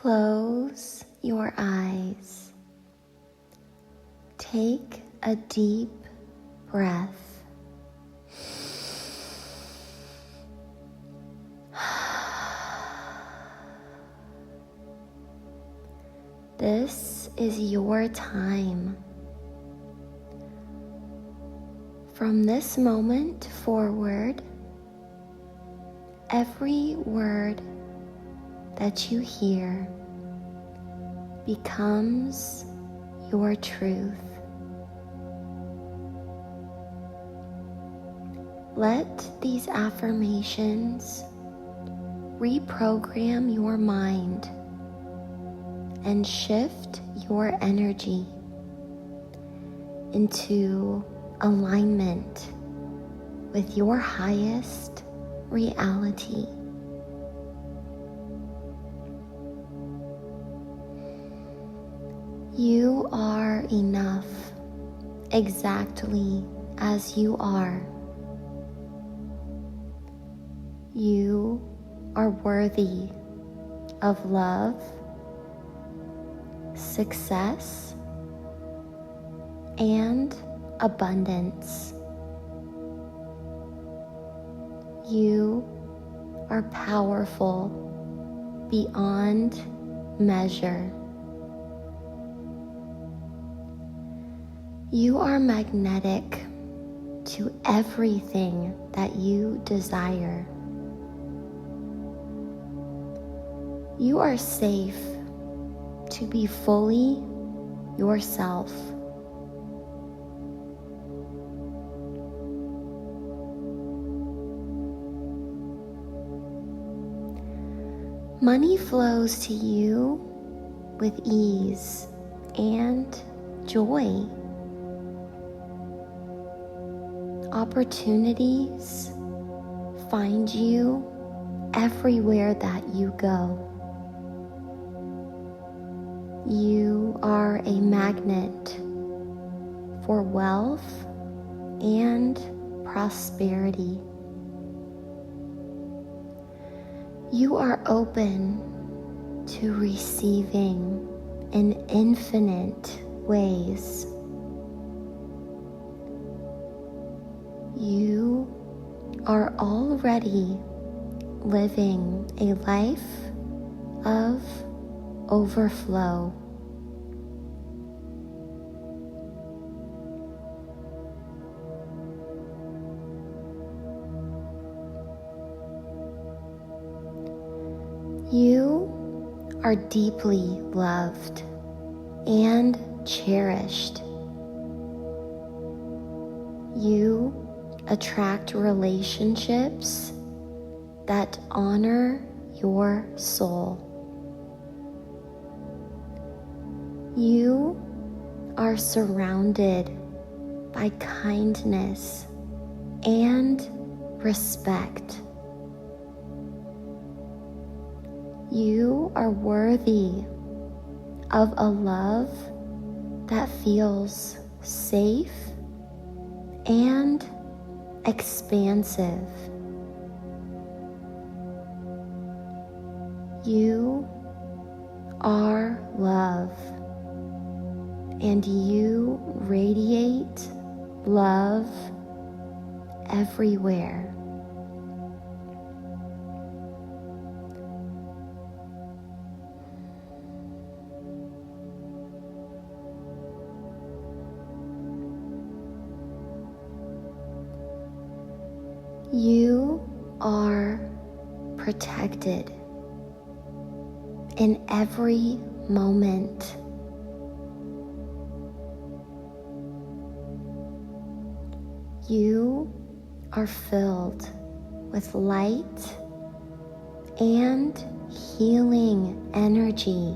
Close your eyes. Take a deep breath. This is your time. From this moment forward, every word that you hear becomes your truth. Let these affirmations reprogram your mind and shift your energy into alignment with your highest reality. You are enough exactly as you are. You are worthy of love, success, and abundance. You are powerful beyond measure. You are magnetic to everything that you desire. You are safe to be fully yourself. Money flows to you with ease and joy. Opportunities find you everywhere that you go. You are a magnet for wealth and prosperity. You are open to receiving in infinite ways. You are already living a life of overflow. You are deeply loved and cherished. You attract relationships that honor your soul. You are surrounded by kindness and respect. You are worthy of a love that feels safe and expansive. You are love, and you radiate love everywhere. You are protected in every moment. You are filled with light and healing energy.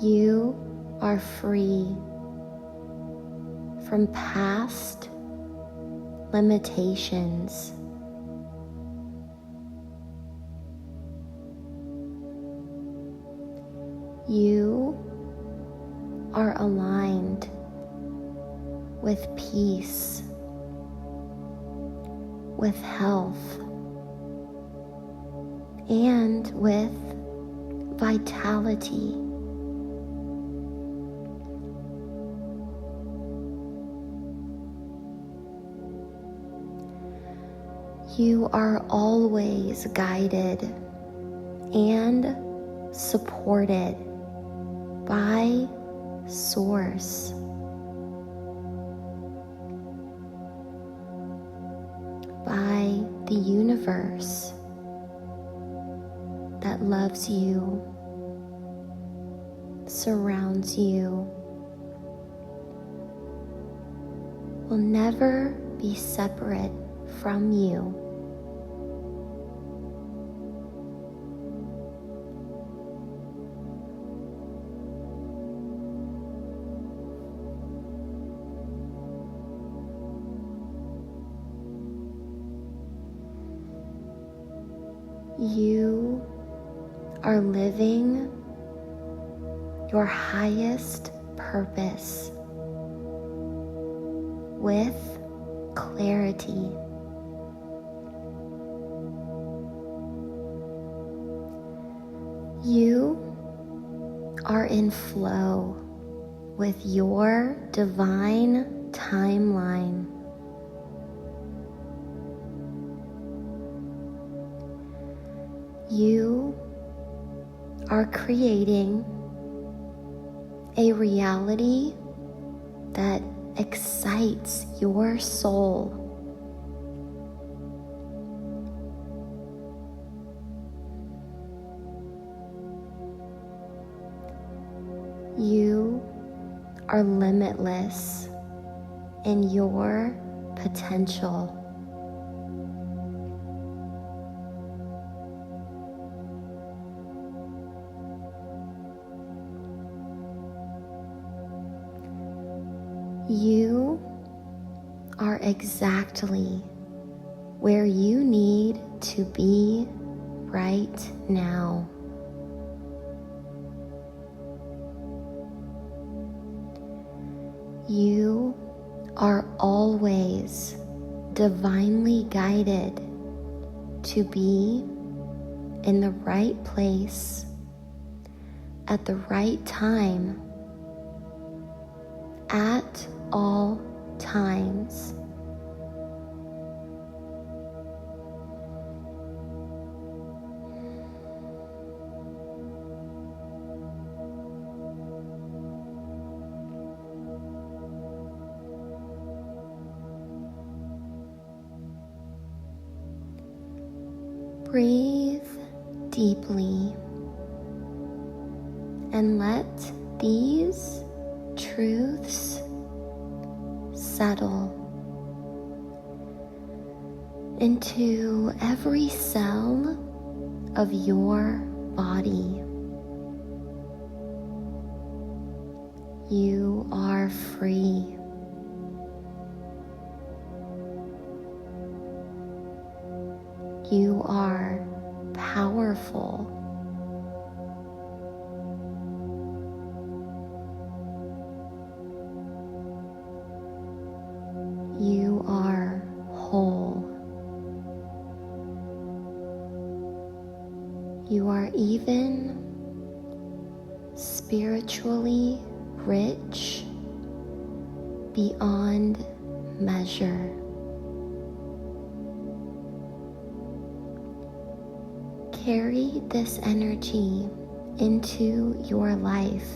You are free from past limitations. You are aligned with peace, with health and with vitality. You are always guided and supported by Source. By the universe that loves you, surrounds you, will never be separate from you. You are living your highest purpose with clarity. You are in flow with your divine timeline. You are creating a reality that excites your soul. You are limitless in your potential. You are exactly where you need to be right now. You are always divinely guided to be in the right place at the right time at all times. Breathe deeply and let these truths settle into every cell of your body. You are free. You are powerful. You are whole. You are even spiritually rich beyond measure. Carry this energy into your life,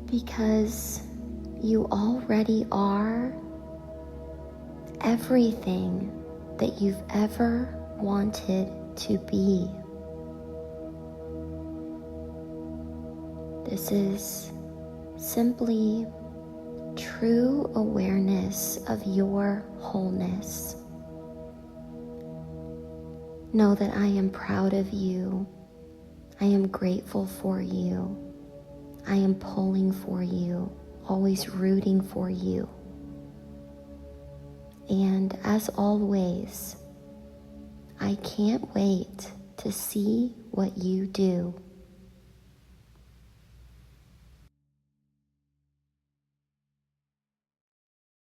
because you already are everything that you've ever wanted to be. This is simply true awareness of your wholeness. Know that I am proud of you. I am grateful for you. I am pulling for you, always rooting for you. And as always, I can't wait to see what you do.